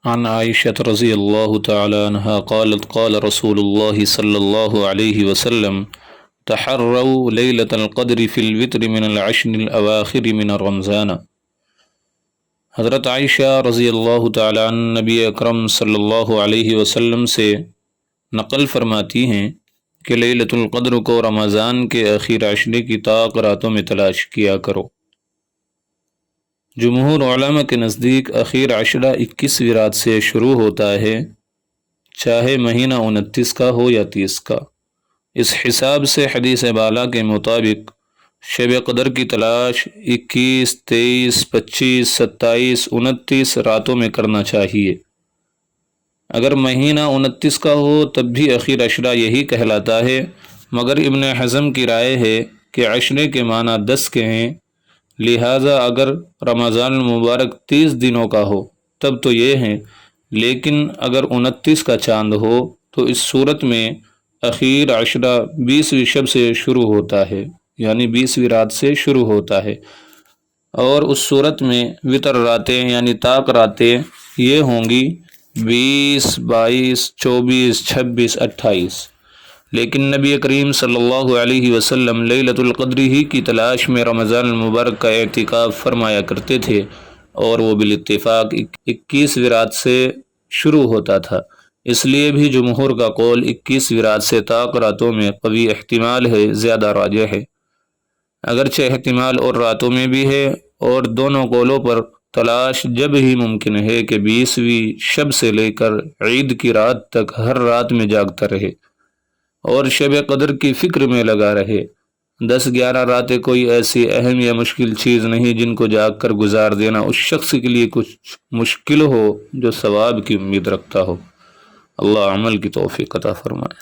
عن عائشة رضي الله تعالى عنها قالت قال رسول الله صلى الله عليه وسلم تحروا ليلة القدر في الوتر من العشر الأواخر من رمضان۔ حضرت عائشہ رضی اللہ تعالیٰ عنہ نبی اکرم صلی اللہ علیہ وسلم سے نقل فرماتی ہیں کہ لیلۃ القدر کو رمضان کے آخر عشرے کی طاق راتوں میں تلاش کیا کرو۔ جمہور علماء کے نزدیک اخیر عشرہ 21ویں رات سے شروع ہوتا ہے، چاہے مہینہ 29 کا ہو یا 30 کا۔ اس حساب سے حدیث بالا کے مطابق شب قدر کی تلاش 21، 23، 25، 27، 29 راتوں میں کرنا چاہیے۔ اگر مہینہ 29 کا ہو تب بھی اخیر عشرہ یہی کہلاتا ہے، مگر ابن حزم کی رائے ہے کہ عشرے کے معنی 10 کے ہیں، لہٰذا اگر رمضان المبارک 30 دنوں کا ہو تب تو یہ ہیں، لیکن اگر 29 کا چاند ہو تو اس صورت میں اخیر عشرہ 20ویں شب سے شروع ہوتا ہے، یعنی 20ویں رات سے شروع ہوتا ہے، اور اس صورت میں وتر راتیں یعنی طاق راتیں یہ ہوں گی 20، 22، 24، 26، 28۔ لیکن نبی کریم صلی اللہ علیہ وسلم لیلۃ القدر ہی کی تلاش میں رمضان المبارک کا اعتکاف فرمایا کرتے تھے، اور وہ بالاتفاق 21ویں رات سے شروع ہوتا تھا۔ اس لیے بھی جمہور کا قول 21ویں رات سے طاق راتوں میں قوی احتمال ہے، زیادہ راجح ہے۔ اگرچہ احتمال اور راتوں میں بھی ہے، اور دونوں قولوں پر تلاش جب ہی ممکن ہے کہ 20ویں شب سے لے کر عید کی رات تک ہر رات میں جاگتا رہے اور شب قدر کی فکر میں لگا رہے۔ 10-11 راتیں کوئی ایسی اہم یا مشکل چیز نہیں جن کو جاگ کر گزار دینا اس شخص کے لیے کچھ مشکل ہو جو ثواب کی امید رکھتا ہو۔ اللہ عمل کی توفیق عطا فرمائے۔